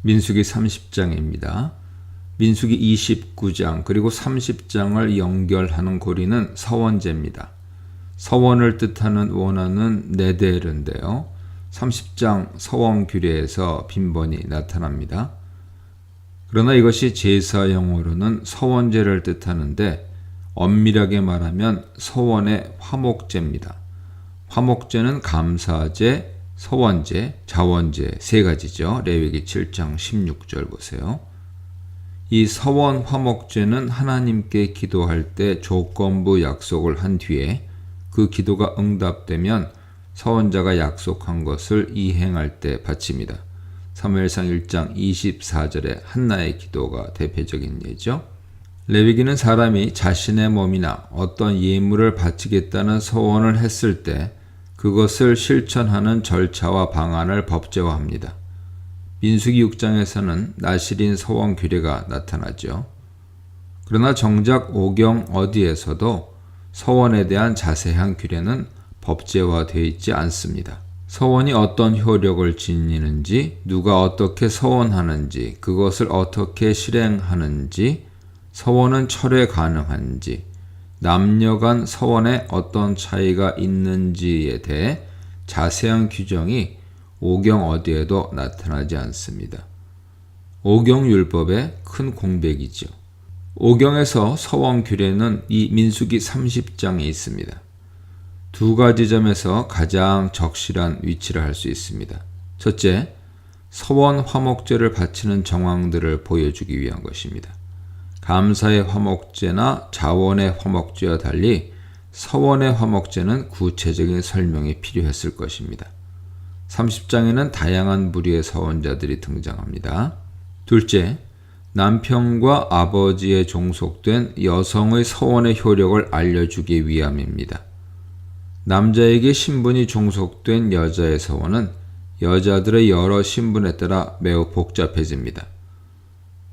민수기 30장입니다. 민수기 29장 그리고 30장을 연결하는 고리는 서원제입니다. 서원을 뜻하는 원어는 네데르인데요. 30장 서원 규례에서 빈번히 나타납니다. 그러나 이것이 제사 용어로는 서원제를 뜻하는데 엄밀하게 말하면 서원의 화목제입니다. 화목제는 감사제, 서원제, 자원제 세 가지죠. 레위기 7장 16절 보세요. 이 서원 화목제는 하나님께 기도할 때 조건부 약속을 한 뒤에 그 기도가 응답되면 서원자가 약속한 것을 이행할 때 바칩니다. 사무엘상 1장 24절에 한나의 기도가 대표적인 예죠. 레위기는 사람이 자신의 몸이나 어떤 예물을 바치겠다는 서원을 했을 때 그것을 실천하는 절차와 방안을 법제화합니다. 민수기 6장에서는 나실인 서원 규례가 나타나죠. 그러나 정작 오경 어디에서도 서원에 대한 자세한 규례는 법제화되어 있지 않습니다. 서원이 어떤 효력을 지니는지, 누가 어떻게 서원하는지, 그것을 어떻게 실행하는지, 서원은 철회 가능한지, 남녀 간 서원에 어떤 차이가 있는지에 대해 자세한 규정이 오경 어디에도 나타나지 않습니다. 오경율법의 큰 공백이죠. 오경에서 서원 규례는 이 민수기 30장에 있습니다. 두 가지 점에서 가장 적실한 위치를 할 수 있습니다. 첫째, 서원 화목제를 바치는 정황들을 보여주기 위한 것입니다. 감사의 화목제나 자원의 화목제와 달리 서원의 화목제는 구체적인 설명이 필요했을 것입니다. 30장에는 다양한 부류의 서원자들이 등장합니다. 둘째, 남편과 아버지에 종속된 여성의 서원의 효력을 알려주기 위함입니다. 남자에게 신분이 종속된 여자의 서원은 여자들의 여러 신분에 따라 매우 복잡해집니다.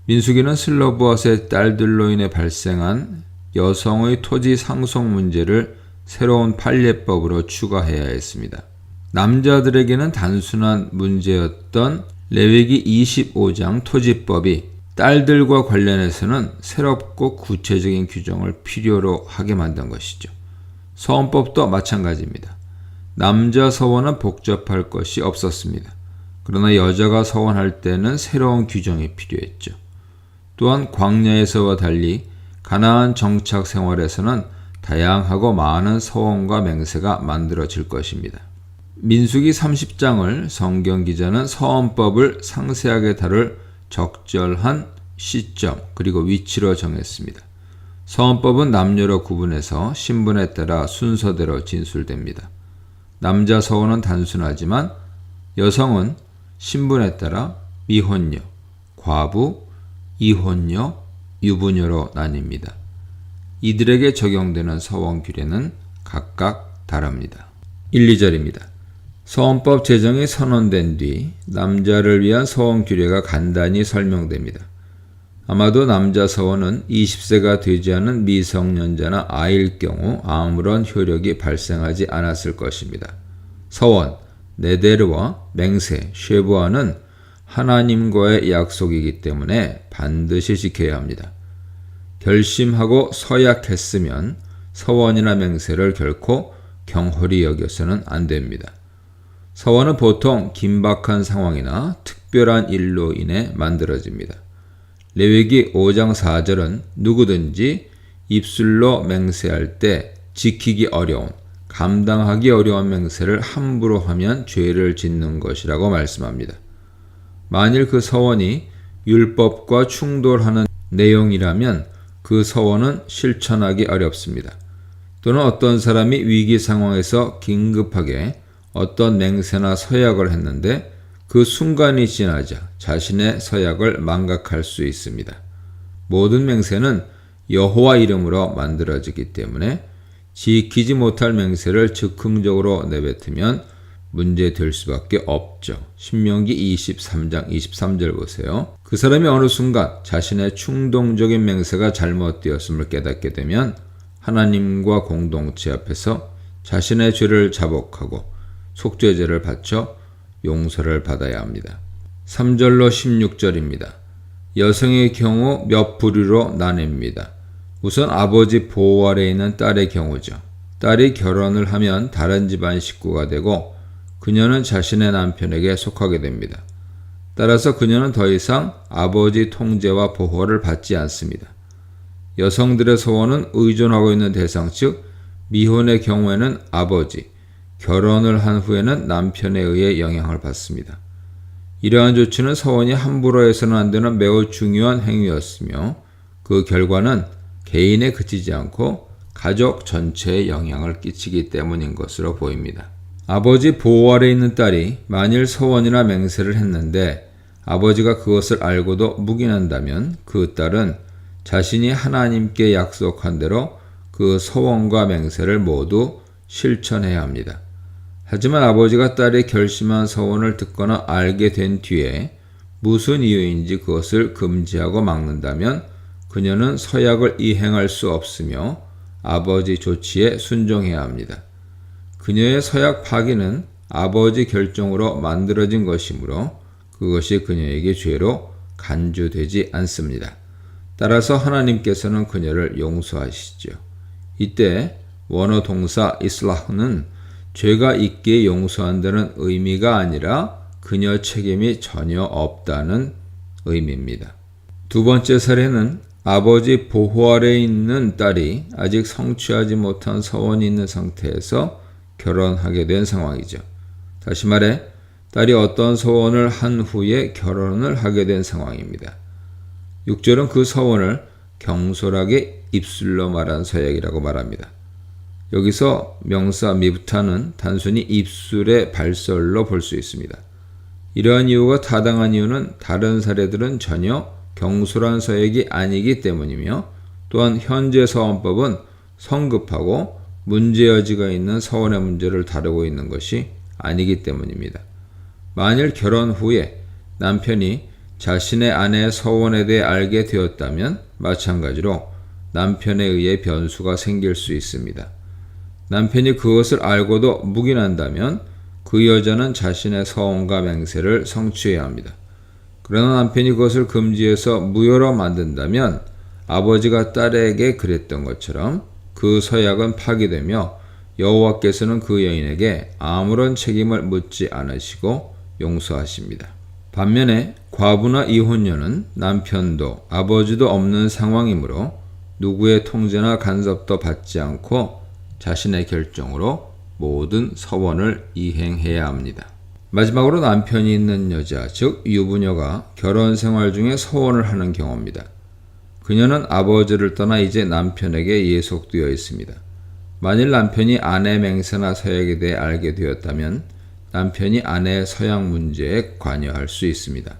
민수기는 슬로브앗의 딸들로 인해 발생한 여성의 토지 상속 문제를 새로운 판례법으로 추가해야 했습니다. 남자들에게는 단순한 문제였던 레위기 25장 토지법이 딸들과 관련해서는 새롭고 구체적인 규정을 필요로 하게 만든 것이죠. 서원법도 마찬가지입니다. 남자 서원은 복잡할 것이 없었습니다. 그러나 여자가 서원할 때는 새로운 규정이 필요했죠. 또한 광야에서와 달리 가나안 정착 생활에서는 다양하고 많은 서원과 맹세가 만들어질 것입니다. 민수기 30장을 성경 기자는 서원법을 상세하게 다룰 적절한 시점 그리고 위치로 정했습니다. 서원법은 남녀로 구분해서 신분에 따라 순서대로 진술됩니다. 남자 서원은 단순하지만 여성은 신분에 따라 미혼녀, 과부, 이혼녀, 유부녀로 나뉩니다. 이들에게 적용되는 서원 규례는 각각 다릅니다. 1, 2절입니다. 서원법 제정이 선언된 뒤 남자를 위한 서원 규례가 간단히 설명됩니다. 아마도 남자 서원은 20세가 되지 않은 미성년자나 아이일 경우 아무런 효력이 발생하지 않았을 것입니다. 서원, 네데르와 맹세, 쉐부아는 하나님과의 약속이기 때문에 반드시 지켜야 합니다. 결심하고 서약했으면 서원이나 맹세를 결코 경홀히 여겨서는 안 됩니다. 서원은 보통 긴박한 상황이나 특별한 일로 인해 만들어집니다. 레위기 5장 4절은 누구든지 입술로 맹세할 때 지키기 어려운, 감당하기 어려운 맹세를 함부로 하면 죄를 짓는 것이라고 말씀합니다. 만일 그 서원이 율법과 충돌하는 내용이라면 그 서원은 실천하기 어렵습니다. 또는 어떤 사람이 위기 상황에서 긴급하게 어떤 맹세나 서약을 했는데 그 순간이 지나자 자신의 서약을 망각할 수 있습니다. 모든 맹세는 여호와 이름으로 만들어지기 때문에 지키지 못할 맹세를 즉흥적으로 내뱉으면 문제될 수밖에 없죠. 신명기 23장 23절 보세요. 그 사람이 어느 순간 자신의 충동적인 맹세가 잘못되었음을 깨닫게 되면 하나님과 공동체 앞에서 자신의 죄를 자복하고 속죄제를 바쳐 용서를 받아야 합니다. 3절로 16절입니다. 여성의 경우 몇 부류로 나뉩니다. 우선 아버지 보호 아래 있는 딸의 경우죠. 딸이 결혼을 하면 다른 집안 식구가 되고 그녀는 자신의 남편에게 속하게 됩니다. 따라서 그녀는 더 이상 아버지 통제와 보호를 받지 않습니다. 여성들의 소원은 의존하고 있는 대상, 즉 미혼의 경우에는 아버지, 결혼을 한 후에는 남편에 의해 영향을 받습니다. 이러한 조치는 서원이 함부로 해서는 안 되는 매우 중요한 행위였으며 그 결과는 개인에 그치지 않고 가족 전체에 영향을 끼치기 때문인 것으로 보입니다. 아버지 보호 아래 있는 딸이 만일 서원이나 맹세를 했는데 아버지가 그것을 알고도 묵인한다면 그 딸은 자신이 하나님께 약속한 대로 그 서원과 맹세를 모두 실천해야 합니다. 하지만 아버지가 딸이 결심한 서원을 듣거나 알게 된 뒤에 무슨 이유인지 그것을 금지하고 막는다면 그녀는 서약을 이행할 수 없으며 아버지 조치에 순종해야 합니다. 그녀의 서약 파기는 아버지 결정으로 만들어진 것이므로 그것이 그녀에게 죄로 간주되지 않습니다. 따라서 하나님께서는 그녀를 용서하시죠. 이때 원어 동사 이슬라흐는 죄가 있게 용서한다는 의미가 아니라 그녀 책임이 전혀 없다는 의미입니다. 두 번째 사례는 아버지 보호 아래 있는 딸이 아직 성취하지 못한 서원이 있는 상태에서 결혼하게 된 상황이죠. 다시 말해 딸이 어떤 서원을 한 후에 결혼을 하게 된 상황입니다. 6절은 그 서원을 경솔하게 입술로 말한 서약이라고 말합니다. 여기서 명사 미브타는 단순히 입술의 발설로 볼 수 있습니다. 이러한 이유가 타당한 이유는 다른 사례들은 전혀 경솔한 서약이 아니기 때문이며 또한 현재 서원법은 성급하고 문제여지가 있는 서원의 문제를 다루고 있는 것이 아니기 때문입니다. 만일 결혼 후에 남편이 자신의 아내의 서원에 대해 알게 되었다면 마찬가지로 남편에 의해 변수가 생길 수 있습니다. 남편이 그것을 알고도 묵인한다면 그 여자는 자신의 서원과 맹세를 성취해야 합니다. 그러나 남편이 그것을 금지해서 무효로 만든다면 아버지가 딸에게 그랬던 것처럼 그 서약은 파기되며 여호와께서는 그 여인에게 아무런 책임을 묻지 않으시고 용서하십니다. 반면에 과부나 이혼녀는 남편도 아버지도 없는 상황이므로 누구의 통제나 간섭도 받지 않고 자신의 결정으로 모든 서원을 이행해야 합니다. 마지막으로 남편이 있는 여자, 즉 유부녀가 결혼 생활 중에 서원을 하는 경우입니다. 그녀는 아버지를 떠나 이제 남편에게 예속되어 있습니다. 만일 남편이 아내 맹세나 서약에 대해 알게 되었다면 남편이 아내의 서약 문제에 관여할 수 있습니다.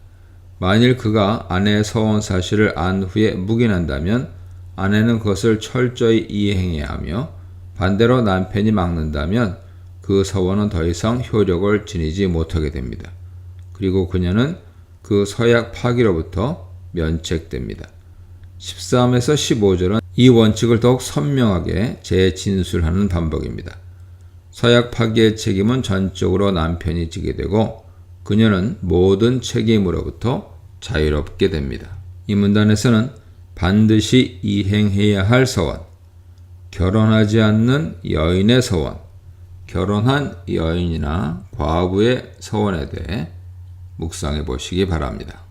만일 그가 아내의 서원 사실을 안 후에 묵인한다면 아내는 그것을 철저히 이행해야 하며 반대로 남편이 막는다면 그 서원은 더 이상 효력을 지니지 못하게 됩니다. 그리고 그녀는 그 서약 파기로부터 면책됩니다. 13에서 15절은 이 원칙을 더욱 선명하게 재진술하는 반복입니다. 서약 파기의 책임은 전적으로 남편이 지게 되고 그녀는 모든 책임으로부터 자유롭게 됩니다. 이 문단에서는 반드시 이행해야 할 서원, 결혼하지 않는 여인의 서원, 결혼한 여인이나 과부의 서원에 대해 묵상해 보시기 바랍니다.